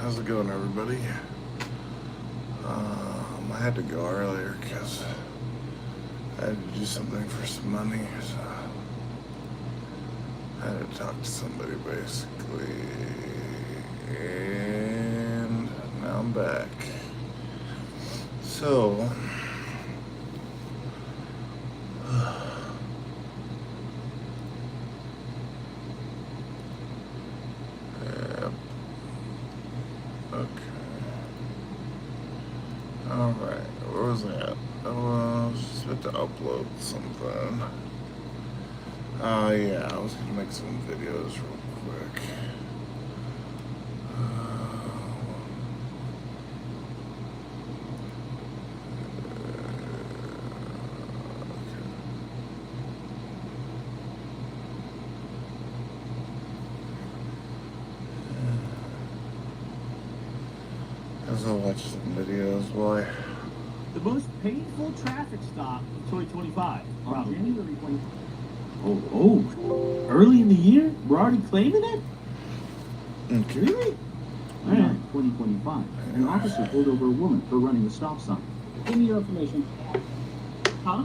how's it going, everybody? I had to go earlier because I had to do something for some money, so I had to talk to somebody basically, and now I'm back. So, yep, okay. Alright, where was I at? Oh, I was just about to upload something. Yeah, I was gonna make some videos real quick. I'll watch some videos, boy. The most painful traffic stop of 2025. On January 20. Oh, early in the year? We're already claiming it? Okay. Really? All right. 2025. An officer pulled over a woman for running the stop sign. Give me your information. Huh?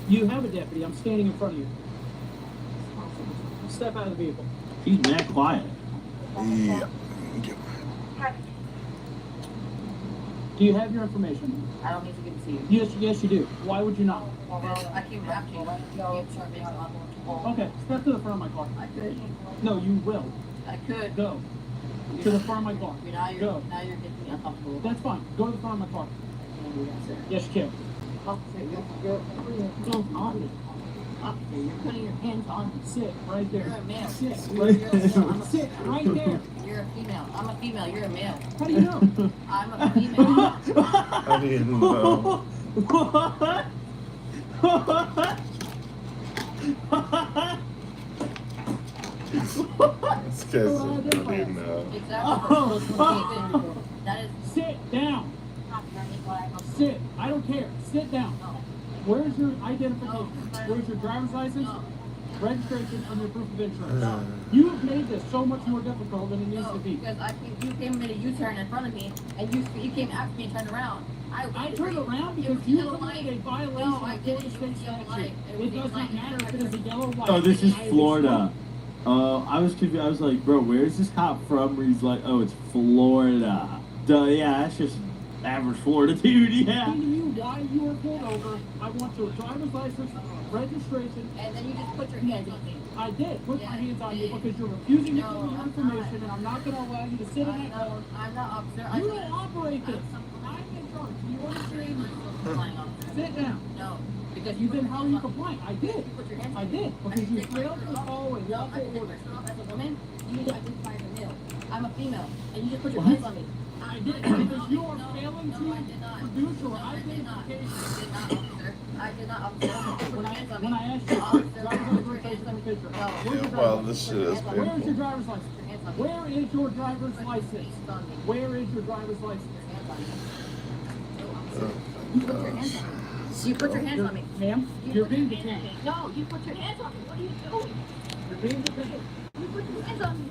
You have a deputy. I'm standing in front of you. Step out of the vehicle. She's mad quiet. Yeah. Do you have your information? I don't need to give it to you. Yes, you do. Why would you not? Well, I came after you. You can't start making a lot more. Okay, step to the front of my car. I could. No, you will. I could. Go. To the front of my car. Now you're Go. making me uncomfortable. That's fine. Go to the front of my car. Yes, you can. Officer, you're putting your hands on me. Officer, you're putting your hands on me. Sit right there. You're a male. Sit You're right a there. male. I'm a Sit right there. You're a female. I'm a female. You're a male. How do you know? I'm a female. How do you know? What? This guy's how do you know? Exactly. That is. Sit down. Sit. I don't care. Sit down. Where's your identification? Where's your driver's license? Registration, and your proof of insurance. You have made this so much more difficult than it needs to be. Because you came and made a U-turn in front of me, and you came after me and turned around. I turned around because you committed a violation of Florida state statute. It doesn't matter if it is a yellow light. Oh, this is Florida. I was confused. I was like, bro, where's this cop from? Where he's like, oh, it's Florida. Duh, yeah, that's just average Florida dude, yeah. Asking you why you were pulled over. I want your driver's license, registration. And then you just put your hands on me. I did put my hands on you because you're refusing to give me your information, and I'm not going to allow you to sit in that car. I'm not officer. You don't operate this. I'm in charge. Do you understand? Sit down. No. Because You then how are you complying? I did. You put your hands I on me. did because you failed to follow a No, I lawful didn't take order. myself off as a woman. You need to identify as a male. I'm a female. And you just put your hands on me. I did because you are failing No, to I did not. produce your I did not. identification. I did not, officer. Put your hands on me. When I asked you, Officer, driver's put your license, hands on me. picture. No. Yeah, well, this shit is Where is your painful. driver's license? Put your hands on me. Where is your driver's license? Hands on me. Where is your driver's license? Put your hands on me. Oh, You put your hands on me. You put your hands on me. Ma'am, you're being detained. No, you put your hands on me. What are you doing? You're being detained. You put your hands on me.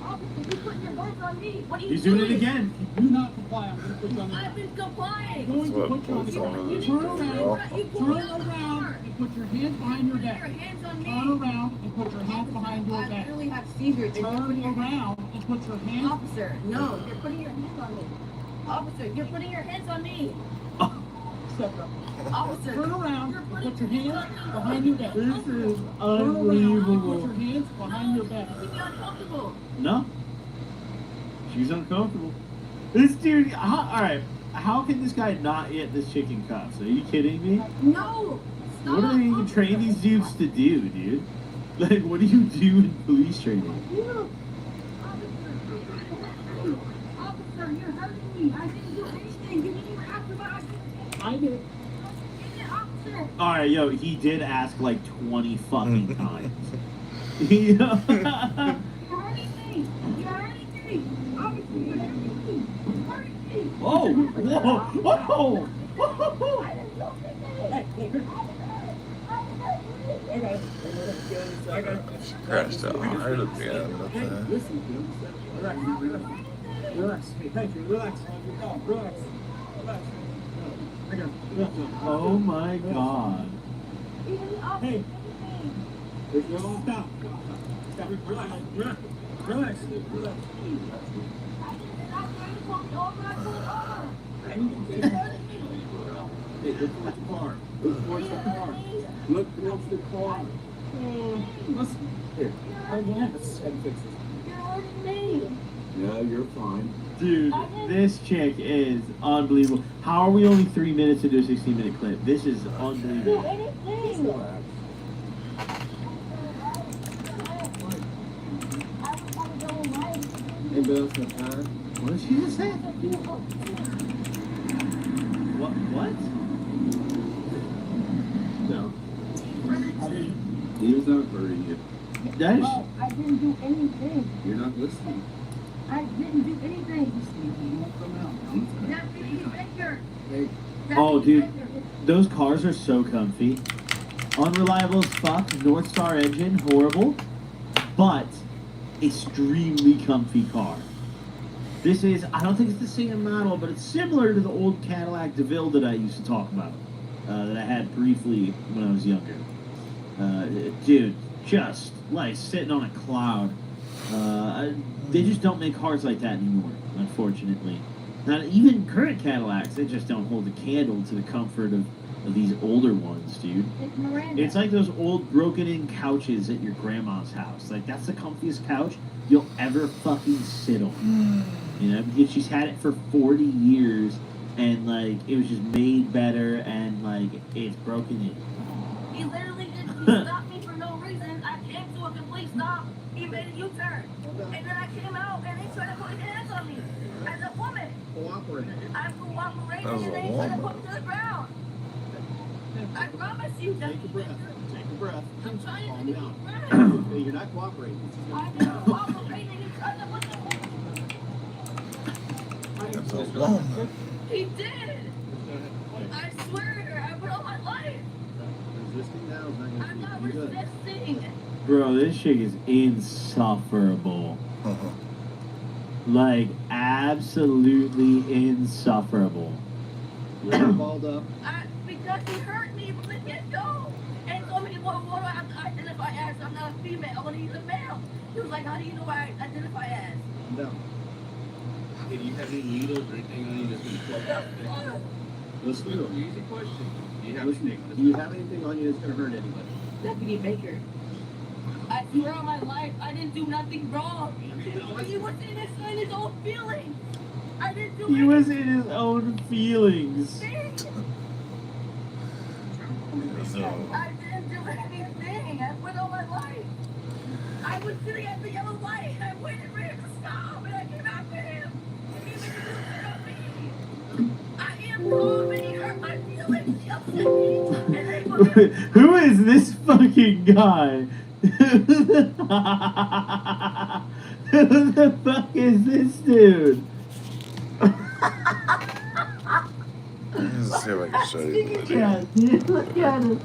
Officer, you put your hands on me. What are you He's doing? doing it again. Do not comply. I'm going to put you on the I've been complying. I'm going to That's put you on the what car. both Turn of them around. do. You pulled Turn me out of the around car. and put your hands behind your Put back. your hands on me. Turn around and put your hands behind your I back. literally have seizures. and you're Turn putting your hands- around and put your hands. Officer, no, you're putting your hands on me. Officer, you're putting your hands on me. Step up. Officer, Turn around you're and putting put your your hands hands on me. behind your back. This is Turn around and put unbelievable. your hands behind your back. You're making me uncomfortable. No. She's uncomfortable. This dude, alright, how can this guy not get this chick in cuffs? Are you kidding me? No, stop. What do they even train these dudes to do, dude? Like, what do you do in police training? Officer, you're hurting me. I didn't do anything. You didn't even ask about it. I did. Officer. Alright, yo, he did ask like 20 fucking times. You know? You're hurting me. You're hurting me. Officer, you're hurting me. You're hurting me. Whoa! Whoa! Whoa! I didn't do anything. She crashed out hard at the end. But, Listen, dude. Relax. Hey, thank you. Relax. Relax. Relax. I got it. Relax. Oh my god. Hey. There's no stop. Stop. Relax. Relax. Relax. Relax. Hey, look towards the car. Look towards the car. Look towards the car. Listen. Here. Let's fix this. You're hurting me. Yeah, you're fine. Dude, this chick is unbelievable. How are we only 3 minutes into a 16-minute clip? This is Do unbelievable. anything. Relax. Hey, Bill, What did she just say? What? no. He was not hurting you. That is... Oh, I didn't do anything. You're not listening. I didn't do anything. Come That made me bigger. Hey, That Oh, made me dude. bigger. Those cars are so comfy. Unreliable as fuck. North Star engine, horrible. But extremely comfy car. This is, I don't think it's the same model, but it's similar to the old Cadillac DeVille that I used to talk about. That I had briefly when I was younger. Dude, just like sitting on a cloud. They just don't make cars like that anymore, unfortunately. Not even current Cadillacs, they just don't hold a candle to the comfort of these older ones, dude. It's Miranda. It's like those old broken-in couches at your grandma's house. Like, that's the comfiest couch you'll ever fucking sit on. You know, because she's had it for 40 years, and, like, it was just made better, and, like, it's broken in. He literally didn't stop me for no reason. I came to a complete stop. He made a U-turn. And then I came out and he tried to put his hands on me. As a woman. cooperate. I'm cooperating As a and then he tried to woman. put me to the ground. I promise you that Take a breath. Take a breath. I'm trying Calm to down. keep breath. Hey, you're not cooperating. This is I've gonna- been cooperating and he tried to put the That's a woman. He did. I swear, I put on my life. Resisting now is not gonna I'm not do you good. resisting. Bro, this chick is insufferable. Uh-huh. Like, absolutely insufferable. You're all balled up. Because he hurt me from the get-go. And told me, well, what do I have to identify as? I'm not a female. I want to use a male. He was like, how do you know what I identify as? Calm down. Hey, do you have any needles or anything on you that's gonna club up? Let's do it. Easy question. Do you have anything on you that's gonna hurt anybody? Deputy Baker. I swear on my life, I didn't do nothing wrong. He was in his own feelings. I didn't do He was in his own feelings. anything. So, I didn't do anything. I went on my life. I was sitting at the yellow light. I waited for him to stop, and I came after him. He made a mistake on me. I am calm, and he hurt my feelings. He upset me, and they put me. Who is this fucking guy? Who the fuck is this dude? let's see if I can show you the video. Yeah, dude, look at him.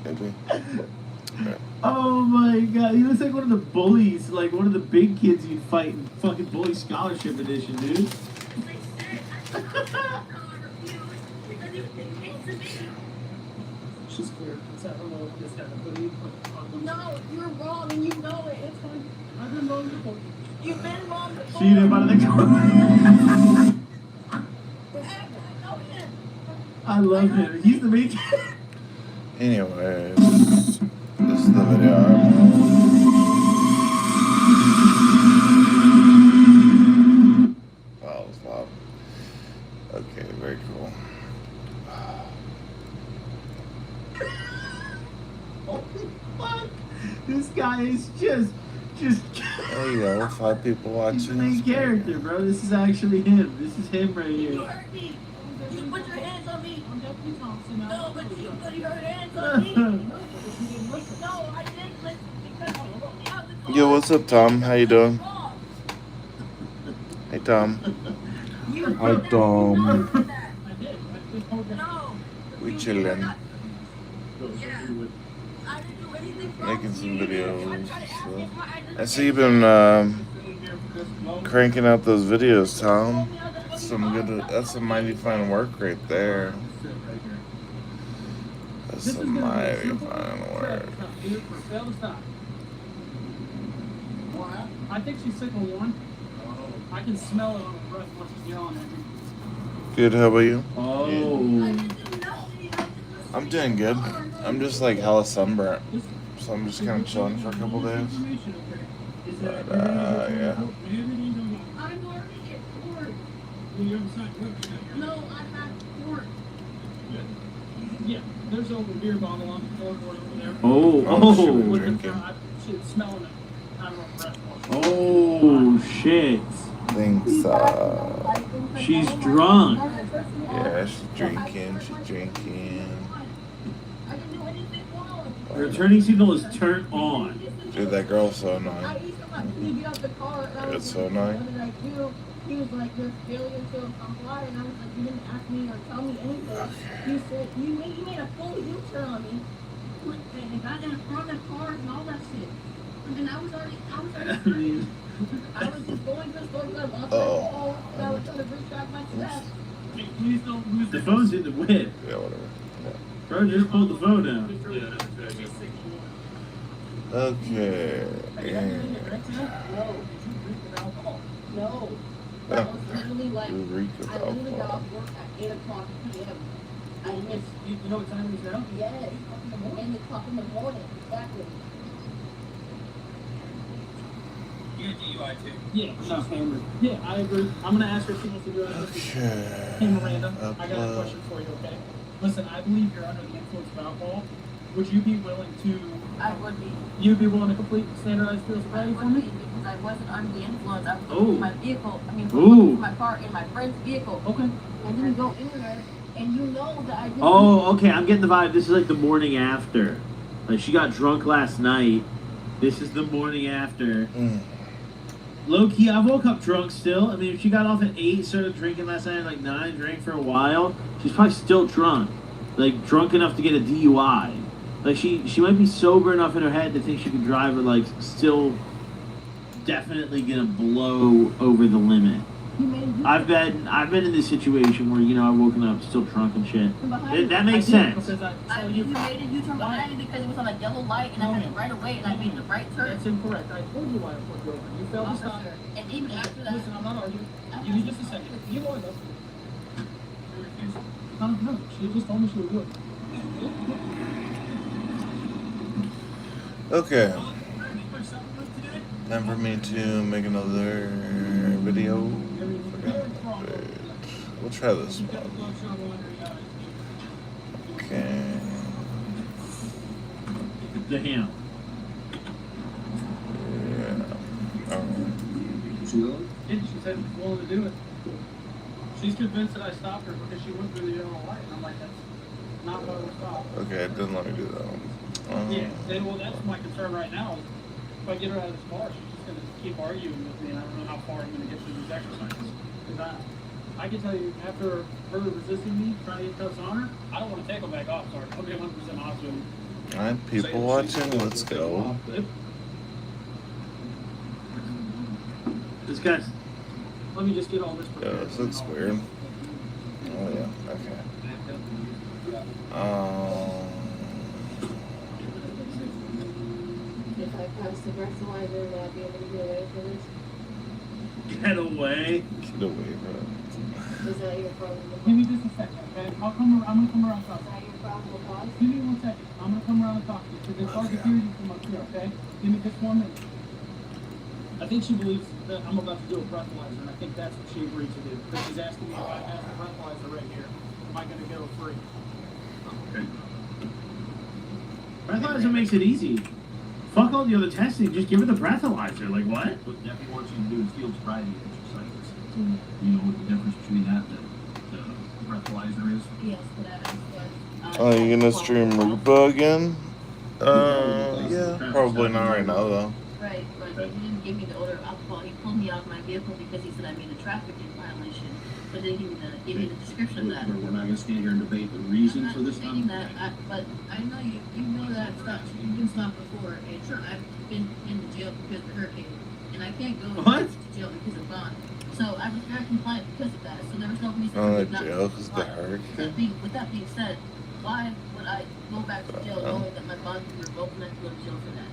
Maybe. Oh my god, he looks like one of the bullies, like one of the big kids you'd fight in fucking Bully Scholarship Edition, dude. She's clear. Is that remote? Is that a hoodie? No, you're wrong and you know it. It's fine. I've been wrong before. You've been wrong before. See them out of the car. I know him. I love him. He's the main kid. Anyways, this is the video. Wow, it was loud. Okay, very cool. Holy fuck. This guy is just There you go, 5 people he's the watching. main character, bro. This is actually him. This is him right You here. hurt me. You put your hands on me. I'm Deputy Thompson. No, but you put your hands on me. No, I didn't listen because you put me out the car. Yo, what's up, Tom? How you doing? Wrong. Hey, Tom. You Hi, did that. Tom. You know that. I did. I just told them. No. We You chillin'. did not. Yeah. I didn't do making some videos. So. I see you've been cranking out those videos, Tom. That's some mighty fine work right there. That's some mighty fine work. I think she's sick of one. I can smell it on her breath once she's yelling at me. Good, how about you? Oh. I'm doing good. I'm just like hella sunburnt. So I'm just kind of chilling for a couple days. But, yeah. I'm already at court. No, I'm at court. Yeah, there's a beer bottle on the floorboard over there. Oh. shit, we're Oh. drinking. She's smelling it. I don't know breath. Oh shit. Thinks, She's drunk. yeah, she's drinking. I didn't do anything wrong. Her turning signal is turned on. Dude, that girl's so I annoying. used to let me get out the car and I was It's so like, annoying. what did I do? He was like, you're failure to comply, and I was like, you didn't ask me or tell me anything. You said you made a full U-turn on me. And got in front of cars and all that shit. And I was already I was just going to the store because I lost my phone. And I was trying to retract my steps. Please don't lose The phone's in the whip. Yeah, whatever. Bro just pulled the phone out. Okay. Yeah. No. I was literally like, Eureka I literally got alcohol. off work at 8 o'clock p.m. I missed, You know what time it is now? yes, 8 o'clock in the morning, exactly. Yeah, no, Amber. Yeah, I agree. I'm gonna ask her if she wants to do it. Okay. Hey, Miranda, I got a question for you, okay? Listen, I believe you're under the influence of alcohol. Would you be willing to? I would be. You'd be willing to complete standardized field I sobriety for would be me? because I wasn't under the influence. I was Oh. looking for my vehicle. I mean, Ooh. looking for my car in my friend's vehicle. Okay. I didn't go anywhere, and you know that I didn't. Oh, okay. I'm getting the vibe. This is like the morning after. Like she got drunk last night. This is the morning after. Low key, I woke up drunk still. I mean, if she got off at 8, started drinking last night at like 9, drank for a while, she's probably still drunk. Like, drunk enough to get a DUI. Like, she might be sober enough in her head to think she can drive, but, like, still definitely gonna blow over the limit. You made a I've been in this situation where, you know, I've woken up still drunk and shit. That makes sense. Because you made a U-turn behind me because it was on a yellow light, and I had it right away, and I made the right turn. That's incorrect. I told you why I put you over. You failed to stop. Officer, and even after that, Listen, I'm not arguing. Give me just a second. You want to? No, she just told me she would do it. Okay. Time for me to make another video. We'll try this one. Okay. Damn. Yeah. And she said she's willing to do it. She's convinced that I stopped her because she went through the yellow light. And I'm like, that's not what I would stop. Okay, it didn't let me do that one. Yeah, well, that's my concern right now. If I get her out of this car, she's just going to keep arguing with me, and I don't know how far I'm going to get through these exercises. Because I can tell you, after her resisting me, trying to get cuffs on her, I don't want to take her back off, sorry. I'll be 100% honest with you. Alright, people watching, let's go. This guy's. Let me just get all this Yeah, prepared. this looks weird. Oh yeah, okay. if I pass the breathalyzer, will I be able to get away from this? Get away. Get away, bro. Is that your problem? Give me just a second, okay? I'm going to come around and talk Is to that you. your problem cause? Give me 1 second. I'm going to come around and talk to you. Because it's hard to hear you from up here, okay? Give me just 1 minute. I think she believes that I'm about to do a breathalyzer, and I think that's what she agreed to do. Because she's asking me if I pass the breathalyzer right here, am I going to go free? Breathalyzer makes it easy. Fuck all the other testing. Just give her the breathalyzer. Like what? What the deputy wants you to do is field sobriety exercises. You know what the difference between that and the breathalyzer is? Yes, but I asked Oh, you gonna stream Rupa again? Yeah, probably not right now though. I Right, but he didn't give me the odor of alcohol. He pulled me out of my vehicle because he said I made a traffic violation, but didn't give me the description of that. We're not gonna stand here and debate the reason for this I'm not conversation. debating that, but I know you know that I've stopped. You've been stopped before, and I've been in the jail because of the hurricane, and I can't go What? to jail because of bond. So I was very compliant because of that. So there was no reason Oh, for me the not to jail because of the comply. hurricane? With that being said, why would I go back to jail knowing that my bond can be revoked and I have to go to jail for that?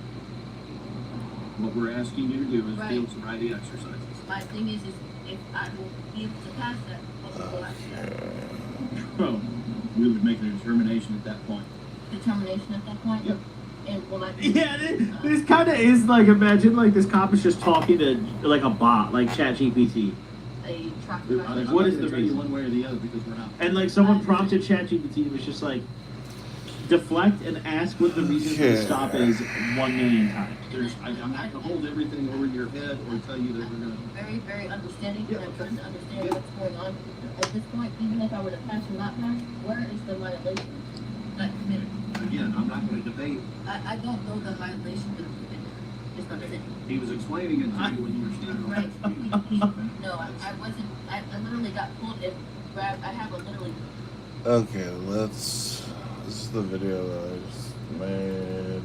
What we're asking you to do is Right. field sobriety exercises. My thing is if I will be able to pass that, what will go after that? Well, we would make a determination at that point. Determination at that point? Yep. And will I be Yeah, this kind of is like, imagine like this cop is just talking to like a bot, like ChatGPT. a traffic I'm violation? not What is gonna the tell you reason? one way or the other because we're not. And like someone prompted ChatGPT was just like, deflect and ask what the reason for the stop is 1 million times. I'm not gonna hold everything over your head or tell you that we're gonna. Very, very understanding, Yeah, and I'm trying to understand yeah. what's going on. At this point, even if I were to pass or not pass, where is the violation that I committed? Again, I'm not gonna debate. I don't know the violation that I committed. Is what I'm saying. He was explaining it to you when you were standing Right. on the street. No, I wasn't. I literally got pulled and grabbed. I have a literally. Okay, let's. This is the video that I just made.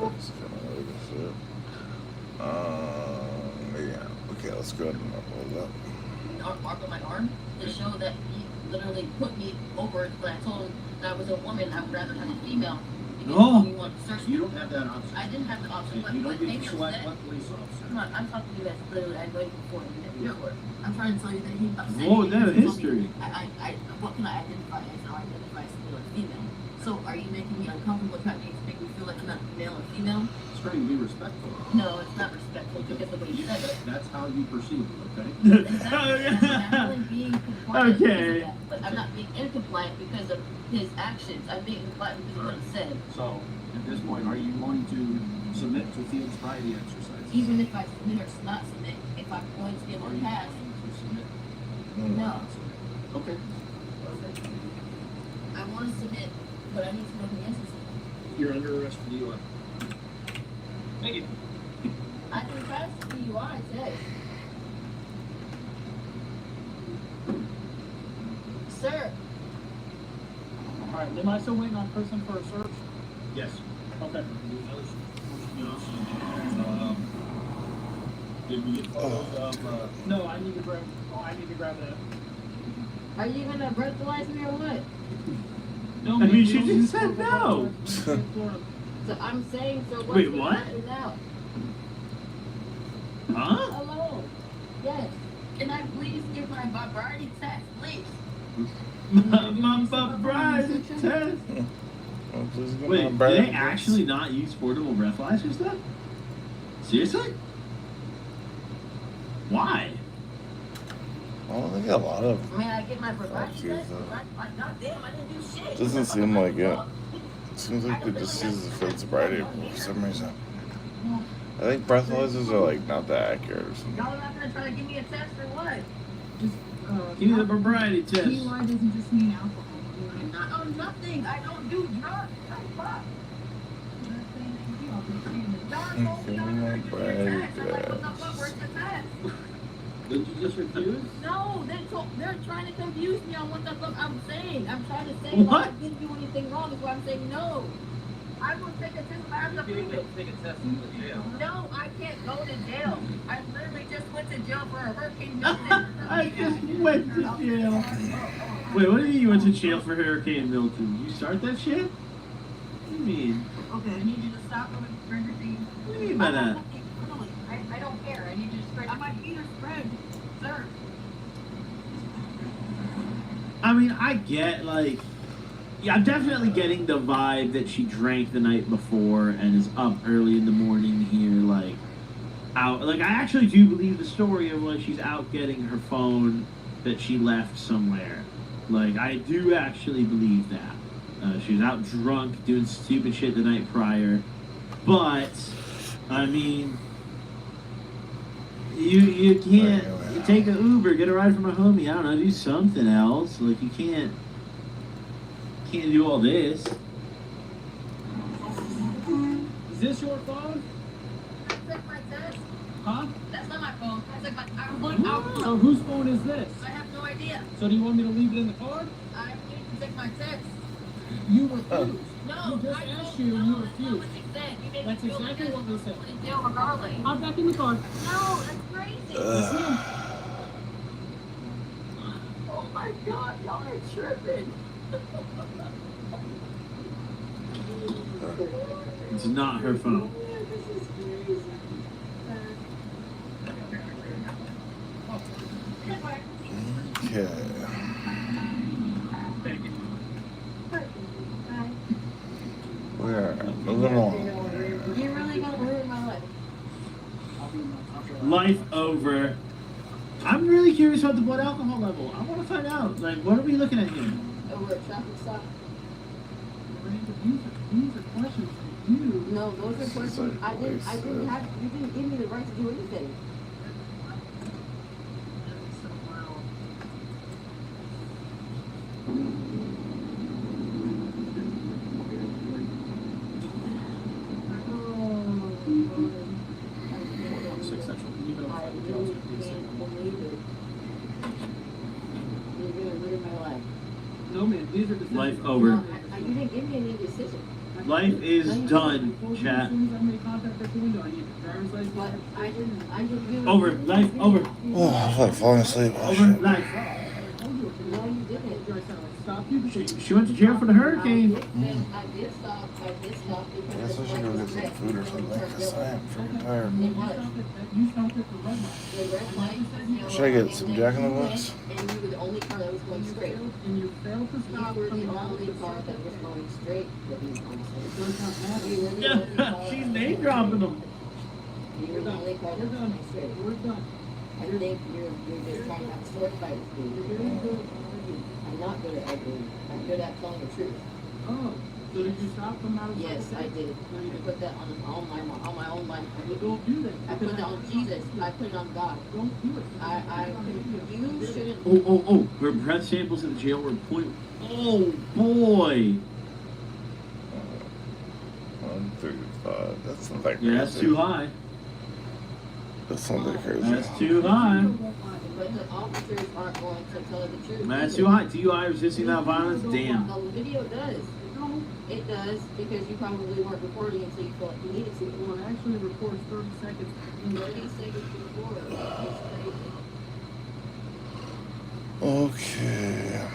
Let's kind of like this shit. Yeah. Okay, let's go ahead and upload that. Mark on my arm to show that he literally put me over. But I told him that I was a woman. I would rather have a female. Because Oh. he wanted to search me. You don't have that option. I didn't have the option, And but you don't get maybe to select instead. what police officer. Come on, I'm talking to you guys literally. I know you before. Before. I'm trying to tell you that he upset Whoa, me that because he told history. me, what can I identify as? I identify as male or female. So are you making me uncomfortable trying to make me feel like I'm not male or female? It's trying to be respectful. No, it's not respectful because of what you said. That's how you perceive it, okay? I'm only being compliant because Okay. of that, but I'm not being incompliant because of his actions. I'm being compliant because of what he said. So, at this point, are you going to submit to field sobriety exercises? Even if I submit or not submit, if I'm going to be able Are to you pass, going to submit? no. Okay. I want to submit, but I need to know the answers. You're under arrest for DUI. Thank you. I can pass the DUI today. Sir, All right, am I still waiting on person for a search? Yes. Okay. Did we get photos of, No, I need to grab that. are you gonna breathalyze me or what? No, I man, mean, you she don't just need said to no. So I'm saying, so what's Wait, gonna what? happen now? Huh? Hello? Yes. Can I please get my sobriety test, please? My sobriety test. Oh, please get Wait, my did brother they this. actually not use portable breathalyzers then? Seriously? Why? Oh, they got a lot of. May I get my Oh, sobriety Jesus. test? Goddamn, I didn't do shit. Doesn't seem like it. Seems like they just use the field sobriety for some reason. I think breathalyzers are like not that accurate or something. Y'all not gonna try to give me a test or what? Just, Give me the sobriety test. DUI doesn't just mean alcohol. DUI. Not on nothing. I don't do drugs. Fuck. Y'all told me Okay, I'm my gonna give me a test. I'm like, uh, what the fuck? Where's the test? did you just refuse? No, they're trying to confuse me on what the fuck I'm saying. I'm trying to say What? like, I didn't do anything wrong. Is why I'm saying no. I will take a test if I have to prove it. Take a test in the jail. No, I can't go to jail. I literally just went to jail for a hurricane. I just went to jail. Wait, what do you mean you went to jail for Hurricane Milton? You start that shit? What do you mean? Okay, I need you to stop on the everything. What do you mean by that? I don't care. I need you to spread. My feet are spread, sir. I mean, I get, like, yeah, I'm definitely getting the vibe that she drank the night before and is up early in the morning here, like, out. Like, I actually do believe the story of, like, she's out getting her phone that she left somewhere. Like, I do actually believe that. She was out drunk doing stupid shit the night prior. But, I mean, you can't, take an Uber, get a ride from a homie. I don't know, do something else. Like, you can't do all this. Is this your phone? I took my test. Huh? That's not my phone. I took my. So whose phone is this? I have no idea. So do you want me to leave it in the car? I need to take my test. You refuse. No, We just I asked know, you and you no, that's not refused. what you said. You made That's me feel exactly like what we said. I was going to regardless. I'm back in the car. No, that's crazy. Oh my God, y'all are tripping. It's not her phone. Okay. We're moving on. You're really gonna ruin my life. Life over. I'm really curious about the blood alcohol level. I want to find out. Like, what are we looking at here? Over a traffic stop. These are questions for you. No, those are questions. I didn't have. You didn't give me the right to do anything. You're gonna ruin my life. No, man, these are decisions. Life over. You didn't give me any decision. Life is done, chat. As soon as I make contact with the window, I need your driver's license. But I didn't give you. Over. Life over. Oh, I feel like falling asleep. Oh, Over. shit. Life. No, you didn't. Stop you. She went to jail for the hurricane. I did stop because. I guess I should go get some food or something because I am freaking tired. It was. You stopped at the red light. The red light. Should I get some Jack in the Box? And you were the only car that was going straight. And you failed to You stop were coming the out of only the car that was going straight. That was going Does not straight. matter. You were the only car. She's name dropping them. You were the only car that was going straight. We're done. I think you're just trying to have a sword fight with You're me. very good at arguing. I'm not good at arguing. I'm good at telling the truth. Oh, so did you stop coming out of the Yes, I did. I put that on my own life. You don't do that. I put it on Jesus. I put it on God. Don't do it. You shouldn't. Oh. Her breath samples in the jail were point. Oh, boy. 135. That's not that crazy. Yeah, that's too high. That's not that crazy. That's too high. But the officers aren't going to tell the truth. That's too high. DUI resisting nonviolence. Damn. The video does. No, It does because you probably weren't recording until you felt like you needed to. well, it actually records 30 seconds. 30 seconds before. It's crazy. Okay.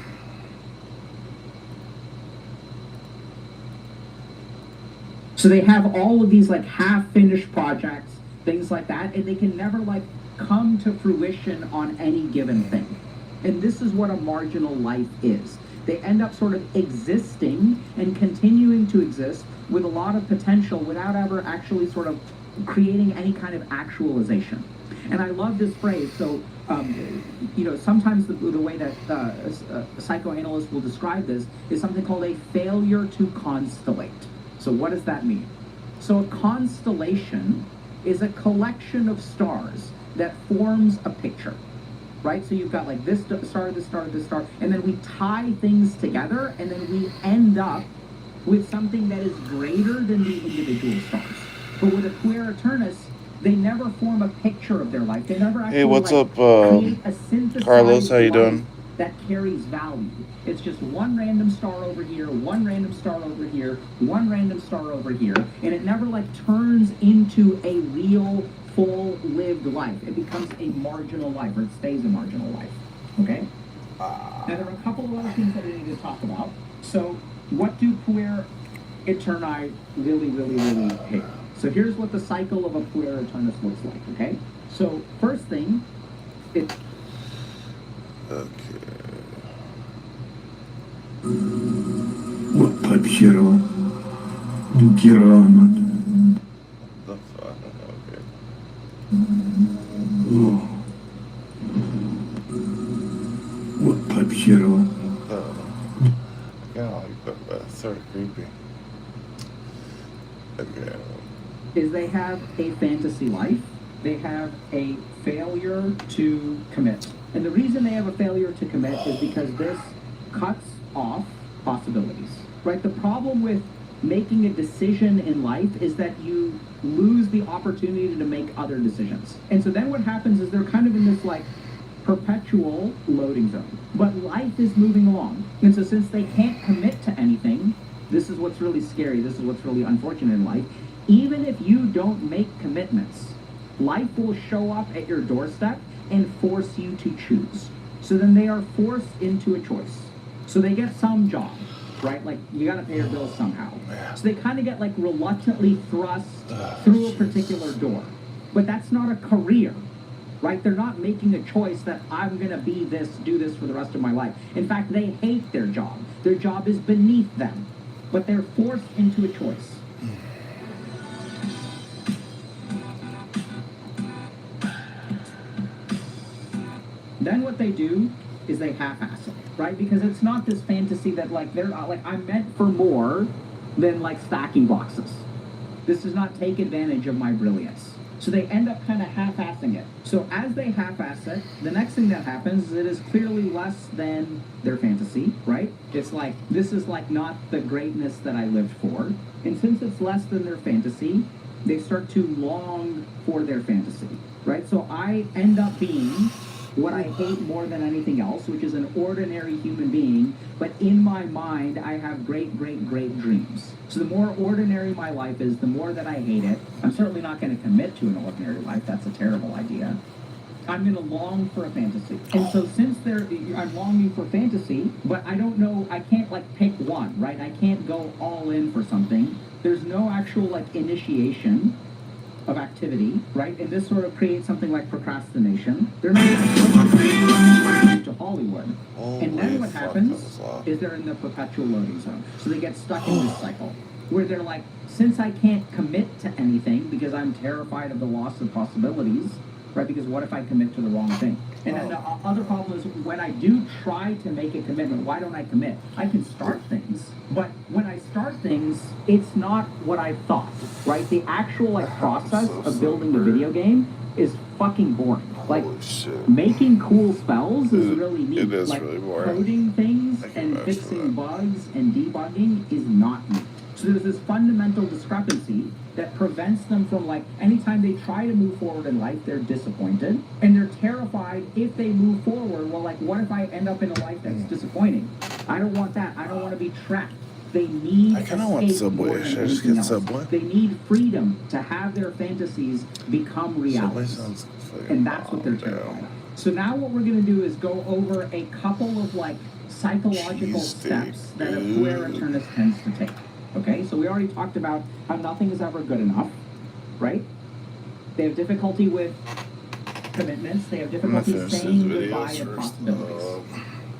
So they have all of these like half-finished projects, things like that, and they can never like come to fruition on any given thing. And this is what a marginal life is. They end up sort of existing and continuing to exist with a lot of potential without ever actually sort of creating any kind of actualization. And I love this phrase. So, sometimes the way that a psychoanalyst will describe this is something called a failure to constellate. So what does that mean? So a constellation is a collection of stars that forms a picture, right? So you've got like this star, this star, this star, and then we tie things together, and then we end up with something that is greater than the individual stars. But with a queer eternus, they never form a picture of their life. They never actually Hey, what's up, create a synthesized Carlos? How you life doing? that carries value. It's just one random star over here, one random star over here, one random star over here, and it never like turns into a real, full lived life. It becomes a marginal life, or it stays a marginal life. Okay? Now there are a couple of other things that we need to talk about. So what do puer eterni really hate? So here's what the cycle of a puer eternus looks like, okay? So first thing, it Okay. وأبشروا بكرامة The fuck? Okay. وأبشروا Yeah, that's sort of creepy. Okay. is they have a fantasy life they have a failure to commit. And the reason they have a failure to commit is because this cuts off possibilities, right? The problem with making a decision in life is that you lose the opportunity to make other decisions. And so then what happens is they're kind of in this like perpetual loading zone. But life is moving along. And so since they can't commit to anything, this is what's really scary, this is what's really unfortunate in life. Even if you don't make commitments, life will show up at your doorstep and force you to choose. So then they are forced into a choice. So they get some job, right? Like, you gotta pay your bills somehow. So they kind of get like reluctantly thrust through a particular door. But that's not a career, right? They're not making a choice that I'm gonna be this, do this for the rest of my life. In fact, they hate their job. Their job is beneath them, but they're forced into a choice. Then what they do is they half-ass it, right? Because it's not this fantasy that like they're like, I'm meant for more than like stacking boxes. This does not take advantage of my brilliance. So they end up kind of half-assing it. So as they half-ass it, the next thing that happens is it is clearly less than their fantasy, right? It's like, this is like not the greatness that I lived for. And since it's less than their fantasy, they start to long for their fantasy, right? So I end up being what I hate more than anything else, which is an ordinary human being, but in my mind, I have great, great, great dreams. So the more ordinary my life is, the more that I hate it. I'm certainly not going to commit to an ordinary life. That's a terrible idea. I'm going to long for a fantasy. And so since I'm longing for fantasy, but I don't know, I can't like pick one, right? I can't go all in for something. There's no actual like initiation of activity, right? And this sort of creates something like procrastination. They're not to Hollywood. And then what happens is they're in the perpetual loading zone. So they get stuck in this cycle where they're like, since I can't commit to anything because I'm terrified of the loss of possibilities, right? Because what if I commit to the wrong thing? And then the other problem is when I do try to make a commitment, why don't I commit? I can start things, but when I start things, it's not what I thought, right? The actual like process of building the video game is fucking boring. Like, making cool spells is really neat. It is like, really boring. Coding things and fixing bugs and debugging is not neat. So there's this fundamental discrepancy that prevents them from, like, anytime they try to move forward in life, they're disappointed. And they're terrified if they move forward, well, like, what if I end up in a life that's disappointing? I don't want that. I don't want to be trapped. They need I kind of want Subway. Should I just get Subway? They need freedom to have their fantasies become reality. And that's what they're terrified of. So now what we're going to do is go over a couple of, like, psychological steps that a queer eternist tends to take. Okay, so we already talked about how nothing is ever good enough, right? They have difficulty with commitments. They have difficulty saying goodbye to possibilities.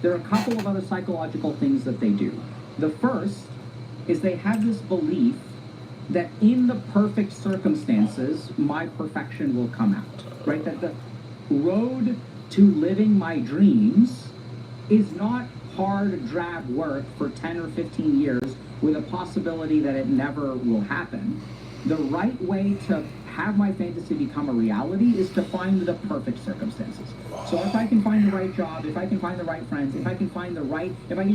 There are a couple of other psychological things that they do. The first is they have this belief that in the perfect circumstances, my perfection will come out, right? That the road to living my dreams is not hard, drab work for 10 or 15 years with a possibility that it never will happen. The right way to have my fantasy become a reality is to find the perfect circumstances. So if I can find the right job, if I can find the right friends, if I can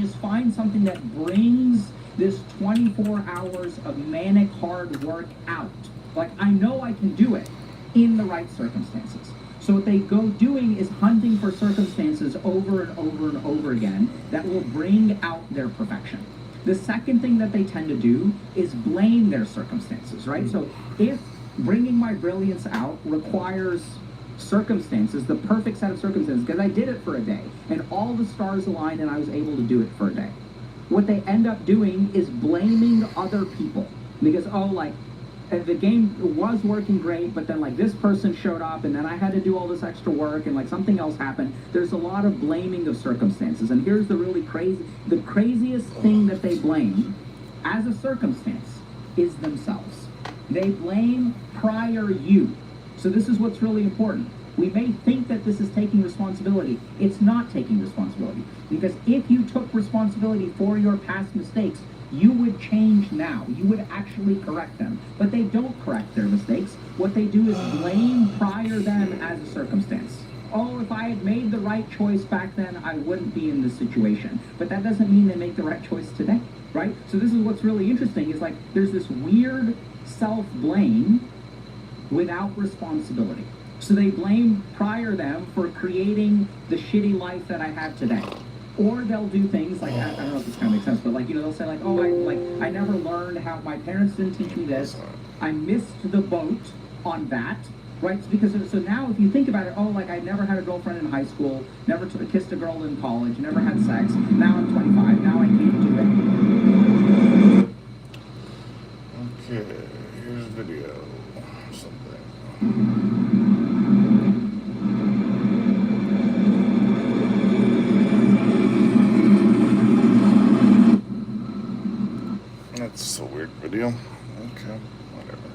just find something that brings this 24 hours of manic hard work out, like I know I can do it in the right circumstances. So what they go doing is hunting for circumstances over and over and over again that will bring out their perfection. The second thing that they tend to do is blame their circumstances, right? So if bringing my brilliance out requires circumstances, the perfect set of circumstances, because I did it for a day, and all the stars aligned and I was able to do it for a day. What they end up doing is blaming other people. Because, oh, like, the game was working great, but then, like, this person showed up, and then I had to do all this extra work, and, like, something else happened. There's a lot of blaming of circumstances. And here's the really the craziest thing that they blame as a circumstance is themselves. They blame prior you. So this is what's really important. We may think that this is taking responsibility. It's not taking responsibility. Because if you took responsibility for your past mistakes, you would change now. You would actually correct them. But they don't correct their mistakes. What they do is blame prior them as a circumstance. Oh, if I had made the right choice back then, I wouldn't be in this situation. But that doesn't mean they make the right choice today, right? So this is what's really interesting is like there's this weird self-blame without responsibility. So they blame prior them for creating the shitty life that I have today. Or they'll do things like, I don't know if this kind of makes sense, but like, you know, they'll say like, oh, I never learned how, my parents didn't teach me this. I missed the boat on that, right? Because so now if you think about it, oh, like I never had a girlfriend in high school, never kissed a girl in college, never had sex. Now I'm 25, now I can't do it. Okay, here's a video. Something. That's a weird video. Okay, whatever.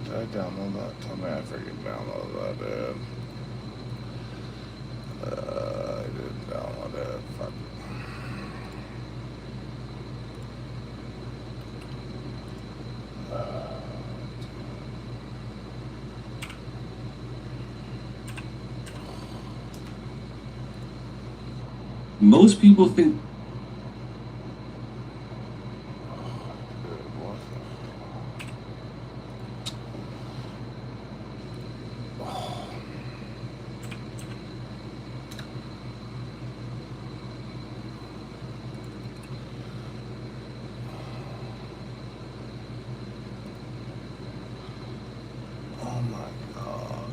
Did I download that? Tell me I freaking downloaded that, dude. I didn't download it. Fuck. Most people think Oh my god.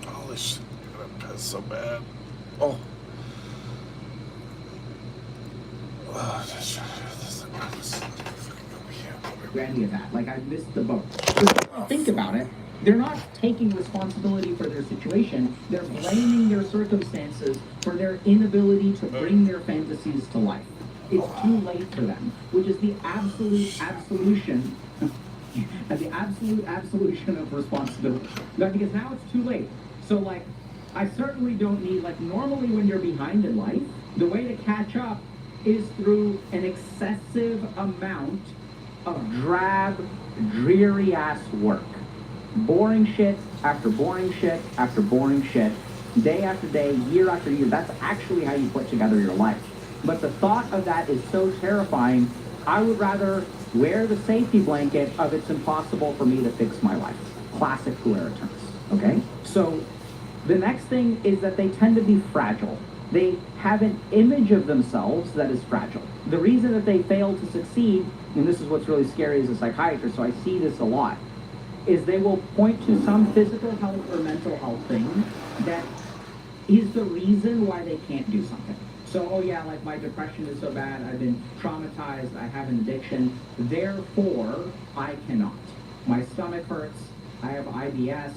Holy shit, I'm gonna piss so bad. Oh. Oh, just Any of that. Like I missed the boat. So think about it. They're not taking responsibility for their situation. They're blaming their circumstances for their inability to bring their fantasies to life. It's too late for them, which is the absolute absolution of responsibility. But because now it's too late. So like, I certainly don't need, like normally when you're behind in life, the way to catch up is through an excessive amount of drab, dreary ass work. Boring shit after boring shit after boring shit, day after day, year after year. That's actually how you put together your life. But the thought of that is so terrifying, I would rather wear the safety blanket of it's impossible for me to fix my life. Classic Fuera terms, okay? So the next thing is that they tend to be fragile. They have an image of themselves that is fragile. The reason that they fail to succeed, and this is what's really scary as a psychiatrist, so I see this a lot, is they will point to some physical health or mental health thing that is the reason why they can't do something. So, oh yeah, like my depression is so bad, I've been traumatized, I have an addiction, therefore I cannot. My stomach hurts, I have IBS,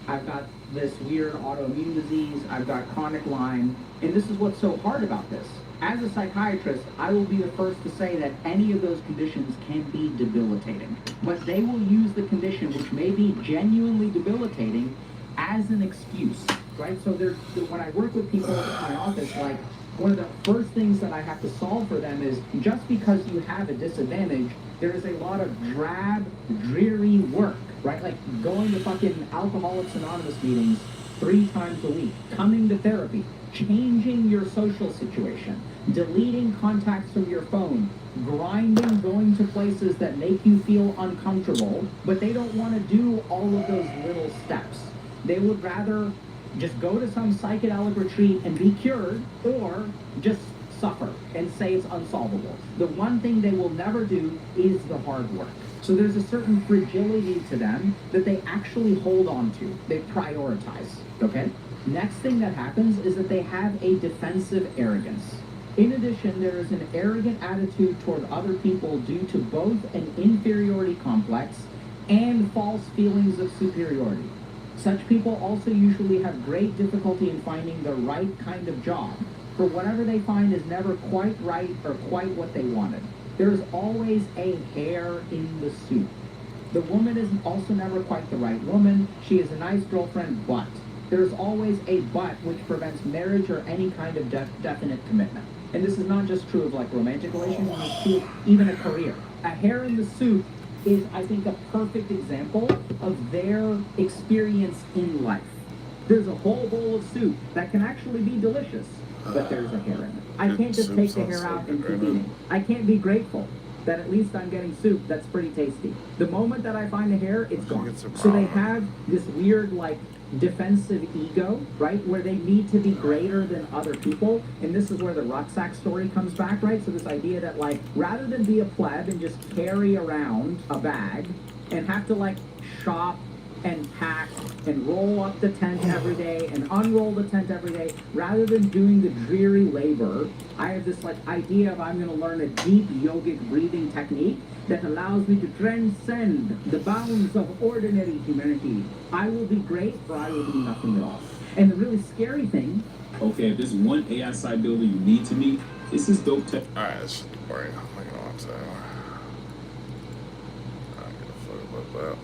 I've got this weird autoimmune disease, I've got chronic Lyme, and this is what's so hard about this. As a psychiatrist, I will be the first to say that any of those conditions can be debilitating. But they will use the condition, which may be genuinely debilitating, as an excuse, right? So when I work with people in my office, like, one of the first things that I have to solve for them is just because you have a disadvantage, there is a lot of drab, dreary work, right? Like going to fucking Alcoholics Anonymous meetings 3 times a week, coming to therapy, changing your social situation, deleting contacts from your phone, grinding, going to places that make you feel uncomfortable, but they don't want to do all of those little steps. They would rather just go to some psychedelic retreat and be cured, or just suffer and say it's unsolvable. The one thing they will never do is the hard work. So there's a certain fragility to them that they actually hold on to. They prioritize, okay? Next thing that happens is that they have a defensive arrogance. In addition, there is an arrogant attitude toward other people due to both an inferiority complex and false feelings of superiority. Such people also usually have great difficulty in finding the right kind of job, for whatever they find is never quite right or quite what they wanted. There is always a hair in the soup. The woman is also never quite the right woman. She is a nice girlfriend, but there's always a but which prevents marriage or any kind of definite commitment. And this is not just true of like romantic relationships, it's true of even a career. A hair in the suit is, I think, a perfect example of their experience in life. There's a whole bowl of soup that can actually be delicious, but there's a hair in it. I can't just take the hair out and keep eating. I can't be grateful that at least I'm getting soup that's pretty tasty. The moment that I find a hair, it's gone. So they have this weird, like, defensive ego, right, where they need to be greater than other people, and this is where the rucksack story comes back, right? So this idea that, like, rather than be a pleb and just carry around a bag and have to, like, shop and pack and roll up the tent every day and unroll the tent every day, rather than doing the dreary labor, I have this like idea of I'm going to learn a deep yogic breathing technique that allows me to transcend the bounds of ordinary humanity. I will be great, or I will be nothing at all. And the really scary thing. Okay, if there's one AI side builder you need to meet, this is dope tech. Alright, this is boring. I'm not gonna watch that. I don't give a fuck about that.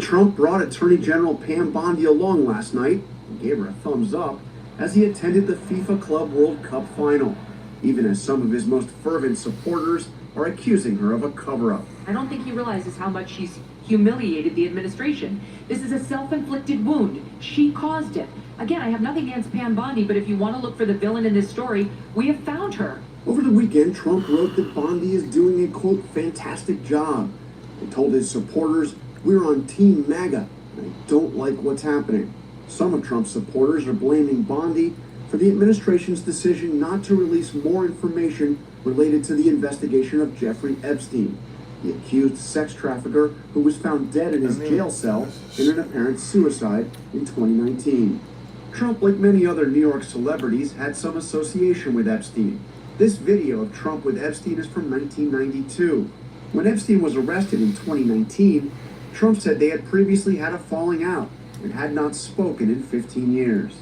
Trump brought Attorney General Pam Bondi along last night and gave her a thumbs up as he attended the FIFA Club World Cup final, even as some of his most fervent supporters are accusing her of a cover-up. I don't think he realizes how much she's humiliated the administration. This is a self-inflicted wound. She caused it. Again, I have nothing against Pam Bondi, but if you want to look for the villain in this story, we have found her. Over the weekend, Trump wrote that Bondi is doing a, quote, fantastic job, and told his supporters, "We're on Team MAGA, and I don't like what's happening." Some of Trump's supporters are blaming Bondi for the administration's decision not to release more information related to the investigation of Jeffrey Epstein, the accused sex trafficker who was found dead in his jail cell in an apparent suicide in 2019. Trump, like many other New York celebrities, had some association with Epstein. This video of Trump with Epstein is from 1992. When Epstein was arrested in 2019, Trump said they had previously had a falling out and had not spoken in 15 years.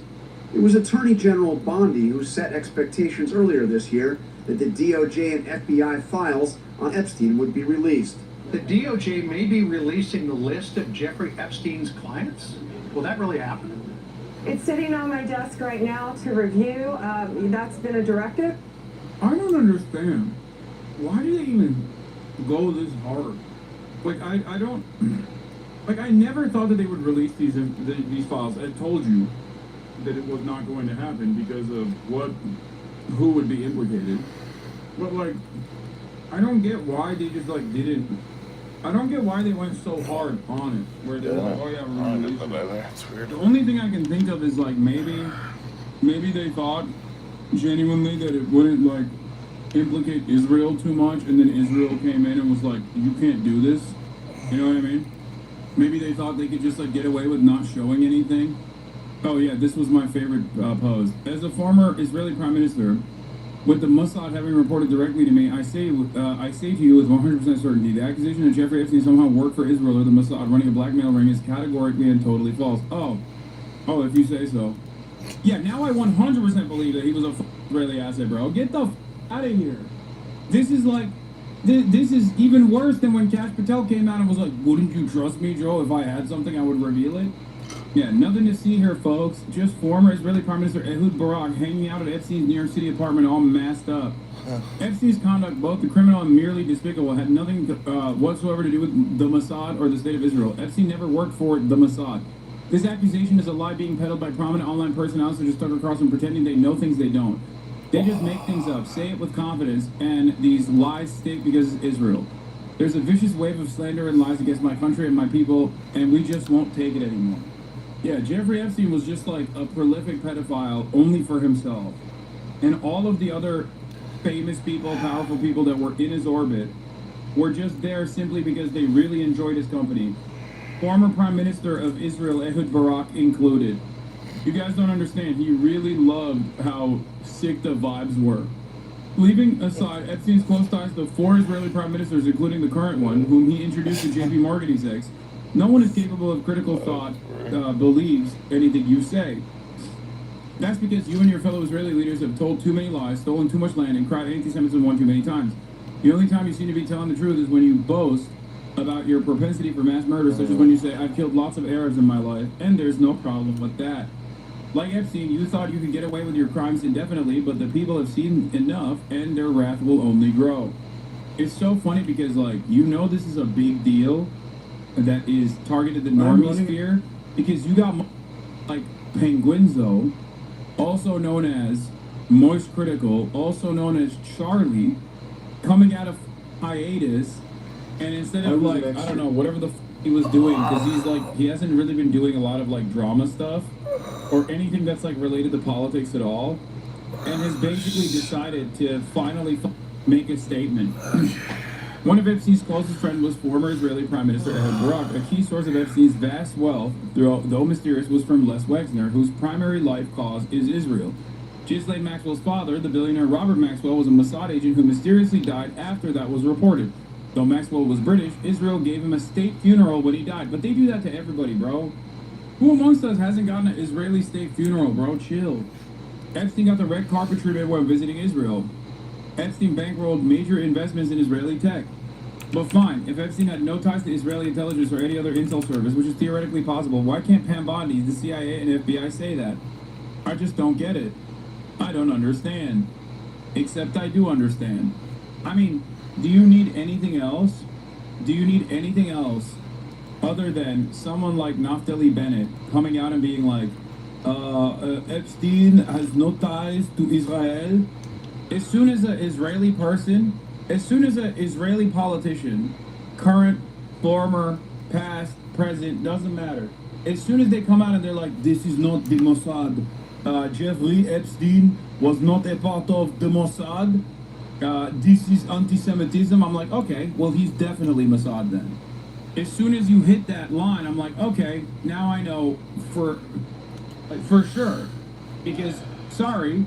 It was Attorney General Bondi who set expectations earlier this year that the DOJ and FBI files on Epstein would be released. The DOJ may be releasing the list of Jeffrey Epstein's clients? Will that really happen? It's sitting on my desk right now to review. That's been a directive. I don't understand. Why do they even go this hard? Like, I don't... Like, I never thought that they would release these files. I told you that it was not going to happen because of who would be implicated. But, like, I don't get why they just, like, didn't... I don't get why they went so hard on it, where they were like, oh yeah, we're gonna release it. It's weird. The only thing I can think of is, like, maybe they thought genuinely that it wouldn't, like, implicate Israel too much, and then Israel came in and was like, you can't do this. You know what I mean? Maybe they thought they could just, like, get away with not showing anything. Oh yeah, this was my favorite pose. As a former Israeli Prime Minister, with the Mossad having reported directly to me, I say to you with 100% certainty, the accusation that Jeffrey Epstein somehow worked for Israel or the Mossad running a blackmail ring is categorically and totally false. Oh, if you say so. Yeah, now I 100% believe that he was a Israeli asset, bro. Get the out of here. This is like, this is even worse than when Kash Patel came out and was like, wouldn't you trust me, Joe? If I had something, I would reveal it. Yeah, nothing to see here, folks. Just former Israeli Prime Minister Ehud Barak hanging out at Epstein's New York City apartment all masked up. Epstein's conduct, both the criminal and merely despicable, had nothing whatsoever to do with the Mossad or the State of Israel. Epstein never worked for the Mossad. This accusation is a lie being peddled by prominent online personalities who just stuck across and pretending they know things they don't. They just make things up, say it with confidence, and these lies stick because it's Israel. There's a vicious wave of slander and lies against my country and my people, and we just won't take it anymore. Yeah, Jeffrey Epstein was just like a prolific pedophile only for himself. And all of the other famous people, powerful people that were in his orbit were just there simply because they really enjoyed his company. Former Prime Minister of Israel, Ehud Barak included. You guys don't understand, he really loved how sick the vibes were. Leaving aside Epstein's close ties to 4 Israeli prime ministers, including the current one, whom he introduced to JP Morgan, he says, No one is capable of critical thought, believes anything you say. That's because you and your fellow Israeli leaders have told too many lies, stolen too much land, and cried anti-Semitism one too many times. The only time you seem to be telling the truth is when you boast about your propensity for mass murder, such as when you say, I've killed lots of Arabs in my life, and there's no problem with that. Like Epstein, you thought you could get away with your crimes indefinitely, but the people have seen enough, and their wrath will only grow. It's so funny because, like, you know this is a big deal that is targeted the normie sphere, because you got, like, Penguinzo, also known as Moist Critical, also known as Charlie, coming out of hiatus, and instead of, like, I don't know, whatever the he was doing, because he's, like, he hasn't really been doing a lot of, like, drama stuff, or anything that's, like, related to politics at all, and has basically decided to finally make a statement. One of Epstein's closest friends was former Israeli Prime Minister Ehud Barak. A key source of Epstein's vast wealth, though mysterious, was from Les Wexner, whose primary life cause is Israel. Ghislaine Maxwell's father, the billionaire Robert Maxwell, was a Mossad agent who mysteriously died after that was reported. Though Maxwell was British, Israel gave him a state funeral when he died. But they do that to everybody, bro. Who amongst us hasn't gotten an Israeli state funeral, bro? Chill. Epstein got the red carpet treatment when visiting Israel. Epstein bankrolled major investments in Israeli tech. But fine, if Epstein had no ties to Israeli intelligence or any other intel service, which is theoretically possible, why can't Pam Bondi, the CIA, and FBI say that? I just don't get it. I don't understand. Except I do understand. I mean, do you need anything else? Do you need anything else other than someone like Naftali Bennett coming out and being like, Epstein has no ties to Israel? As soon as an Israeli person, as soon as an Israeli politician, current, former, past, present, doesn't matter. As soon as they come out and they're like, this is not the Mossad. Jeffrey Epstein was not a part of the Mossad. This is anti-Semitism. I'm like, okay, well, he's definitely Mossad then. As soon as you hit that line, I'm like, okay, now I know for sure. Because, sorry,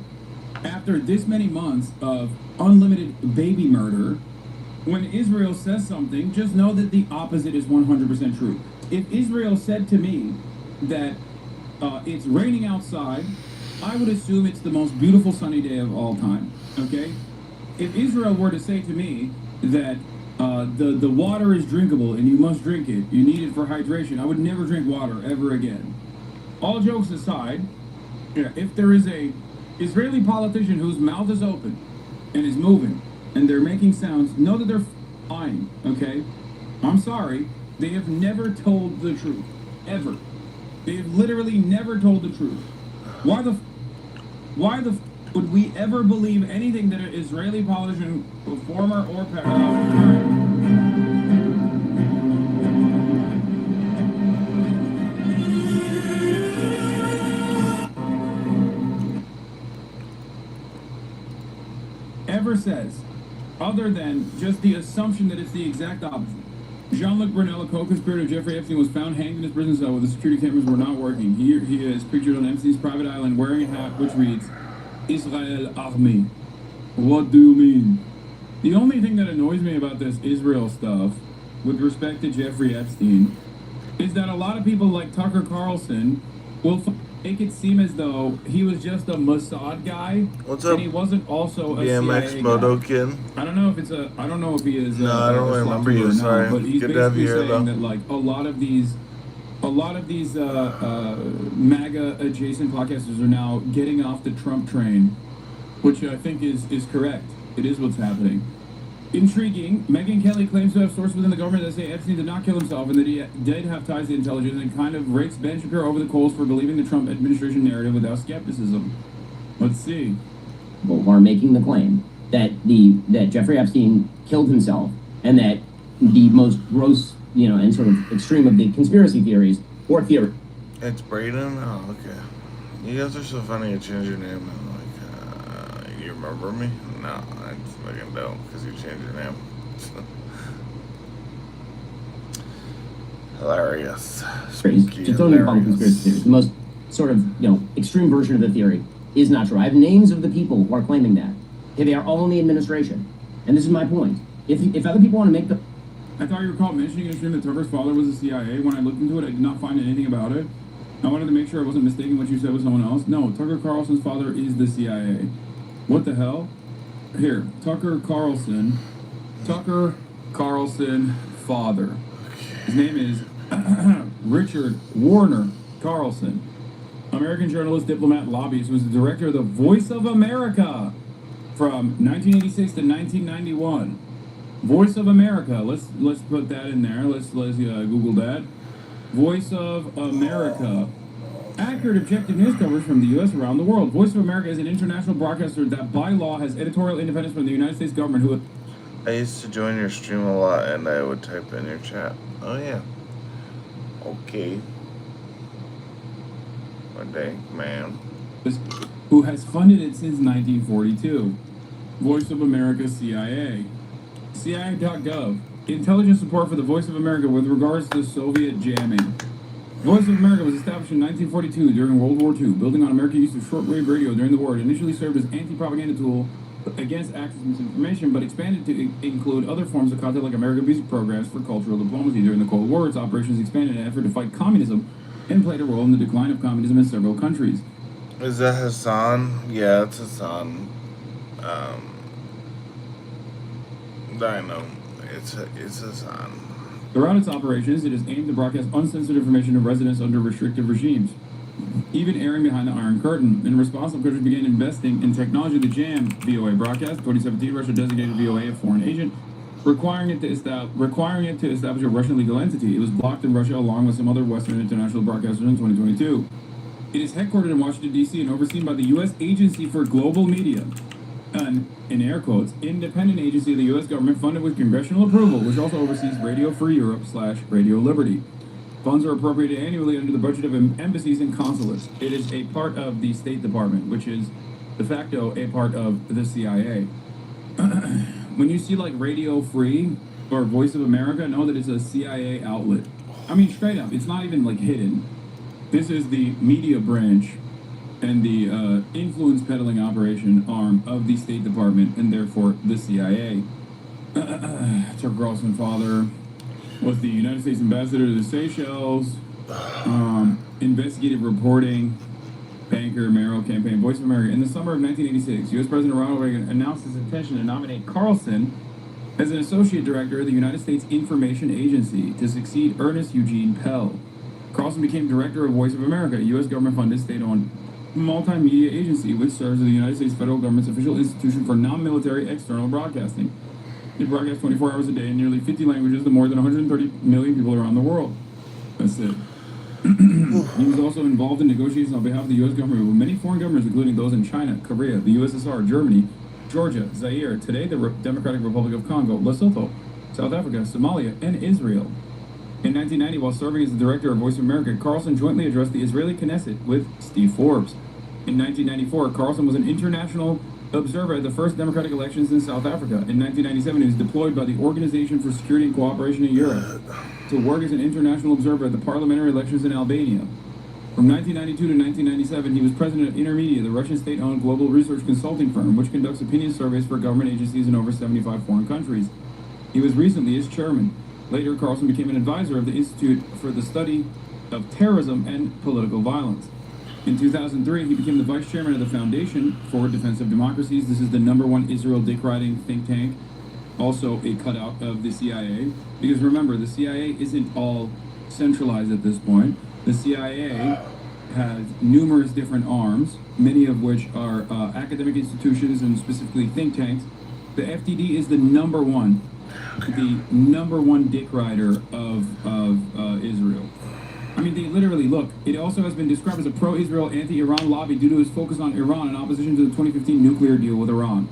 after this many months of unlimited baby murder, when Israel says something, just know that the opposite is 100% true. If Israel said to me that it's raining outside, I would assume it's the most beautiful sunny day of all time, okay? If Israel were to say to me that the water is drinkable and you must drink it, you need it for hydration, I would never drink water ever again. All jokes aside, if there is a Israeli politician whose mouth is open and is moving and they're making sounds, know that they're lying, okay? I'm sorry, they have never told the truth, ever. They have literally never told the truth. Why the would we ever believe anything that an Israeli politician, former or current, ever says, other than just the assumption that it's the exact opposite? Jean-Luc Brunel, a co-conspirator of Jeffrey Epstein, was found hanged in his prison cell where the security cameras were not working. He is pictured on Epstein's private island wearing a hat which reads, Israel Army. What do you mean? The only thing that annoys me about this Israel stuff, with respect to Jeffrey Epstein, is that a lot of people like Tucker Carlson will make it seem as though he was just a Mossad guy. What's up? And he wasn't also a BMX CIA Modokin. guy. I don't know if it's a. I don't know if he is. No, I don't remember you. Sorry. But he's Good to have basically you here, saying though. that like a lot of these MAGA adjacent podcasters are now getting off the Trump train, which I think is correct. It is what's happening. Intriguing. Megyn Kelly claims to have sources within the government that say Epstein did not kill himself and that he did have ties to intelligence, and kind of rakes Ben Shapiro over the coals for believing the Trump administration narrative without skepticism. Let's see. Are making the claim that Jeffrey Epstein killed himself, and that the most gross, and sort of extreme of the conspiracy theories or theory. It's Braden? Oh, okay. You guys are so funny. You changed your name. I'm like, you remember me? No, I just fucking don't, because you changed your name. Hilarious. Spooky, Just don't even call them conspiracy theories. The most sort of, extreme version of the theory is not true. I have names of the people who are claiming that. Okay, they are all in the administration. And this is my point. If other people want to make the I thought you recalled mentioning in a stream that Tucker's father was the CIA. When I looked into it, I did not find anything about it. I wanted to make sure I wasn't mistaking what you said with someone else. No, Tucker Carlson's father is the CIA. What the hell? Here, Tucker Carlson, father. His name is Richard Warner Carlson, American journalist, diplomat, lobbyist, who was the director of the Voice of America from 1986 to 1991. Voice of America. Let's put that in there. Let's Google that. Voice of America. Accurate, objective news coverage from the U.S. around the world. Voice of America is an international broadcaster that, by law, has editorial independence from the United States government. Who? I used to join your stream a lot, and I would type in your chat. Oh yeah. Okay. One day, man. Who has funded it since 1942. Voice of America, CIA. CIA.gov. Intelligence support for the Voice of America with regards to Soviet jamming. Voice of America was established in 1942 during World War II, building on American use of shortwave radio during the war. It initially served as anti-propaganda tool against access to misinformation, but expanded to include other forms of content like American music programs for cultural diplomacy. During the Cold War, its operations expanded in an effort to fight communism and played a role in the decline of communism in several countries. Is that Hassan? Yeah, it's Hassan. I know. It's Hassan. Throughout its operations, it is aimed to broadcast uncensored information to residents under restrictive regimes, even airing behind the Iron Curtain. In response, some countries began investing in technology to jam VOA broadcast. 2017, Russia designated VOA a foreign agent, requiring it to establish a Russian legal entity. It was blocked in Russia along with some other Western international broadcasters in 2022. It is headquartered in Washington, D.C. and overseen by the U.S. Agency for Global Media, an, in air quotes, independent agency of the U.S. government funded with congressional approval, which also oversees Radio Free Europe / Radio Liberty. Funds are appropriated annually under the budget of embassies and consulates. It is a part of the State Department, which is de facto a part of the CIA. When you see like Radio Free or Voice of America, know that it's a CIA outlet. I mean, straight up, it's not even like hidden. This is the media branch and the influence peddling operation arm of the State Department, and therefore the CIA. Tucker Carlson's father was the United States ambassador to the Seychelles, investigative reporting, banker, mayoral campaign, Voice of America. In the summer of 1986, U.S. President Ronald Reagan announced his intention to nominate Carlson as an associate director of the United States Information Agency to succeed Ernest Eugene Pell. Carlson became director of Voice of America, a U.S. government-funded state-owned multimedia agency which serves as the United States federal government's official institution for non-military external broadcasting. It broadcasts 24 hours a day in nearly 50 languages to more than 130 million people around the world. That's it. He was also involved in negotiations on behalf of the U.S. government with many foreign governments, including those in China, Korea, the USSR, Germany, Georgia, Zaire, today the Democratic Republic of Congo, Lesotho, South Africa, Somalia, and Israel. In 1990, while serving as the director of Voice of America, Carlson jointly addressed the Israeli Knesset with Steve Forbes. In 1994, Carlson was an international observer at the first democratic elections in South Africa. In 1997, he was deployed by the Organization for Security and Cooperation in Europe to work as an international observer at the parliamentary elections in Albania. From 1992 to 1997, he was president of Intermedia, the Russian state-owned global research consulting firm, which conducts opinion surveys for government agencies in over 75 foreign countries. He was recently its chairman. Later, Carlson became an advisor of the Institute for the Study of Terrorism and Political Violence. In 2003, he became the vice chairman of the Foundation for Defense of Democracies. This is the #1 Israel dick-riding think tank, also a cutout of the CIA. Because remember, the CIA isn't all centralized at this point. The CIA has numerous different arms, many of which are academic institutions and specifically think tanks. The FDD is the #1 dick rider of Israel. I mean, they literally, look, it also has been described as a pro-Israel, anti-Iran lobby due to its focus on Iran in opposition to the 2015 nuclear deal with Iran.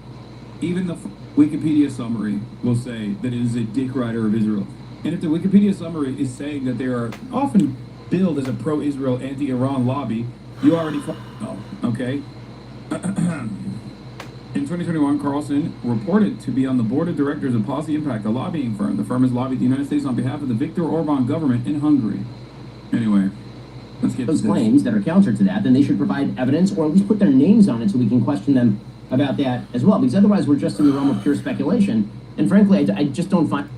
Even the Wikipedia summary will say that it is a dick rider of Israel. And if the Wikipedia summary is saying that they are often billed as a pro-Israel, anti-Iran lobby, you already know, okay? In 2021, Carlson reported to be on the board of directors of Policy Impact, a lobbying firm. The firm has lobbied the United States on behalf of the Viktor Orban government in Hungary. Anyway, let's get those to this. claims that are counter to that, then they should provide evidence or at least put their names on it so we can question them about that as well. Because otherwise, we're just in the realm of pure speculation. And frankly, I just don't find...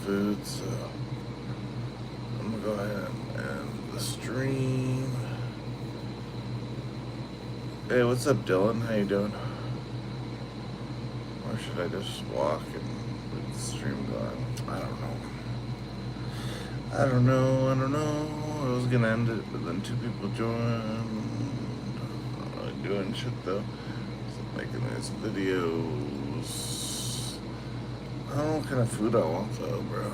food, so I'm gonna go ahead and end the stream. Hey, what's up, Dylan? How you doing? Or should I just walk and leave the stream going? I don't know. I was gonna end it, but then 2 people joined. I'm not really doing shit though. So I'm making these videos. I don't know what kind of food I want though, bro.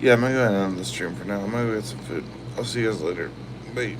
Yeah, I'm gonna go ahead and end the stream for now. I'm gonna go get some food. I'll see you guys later. Bye.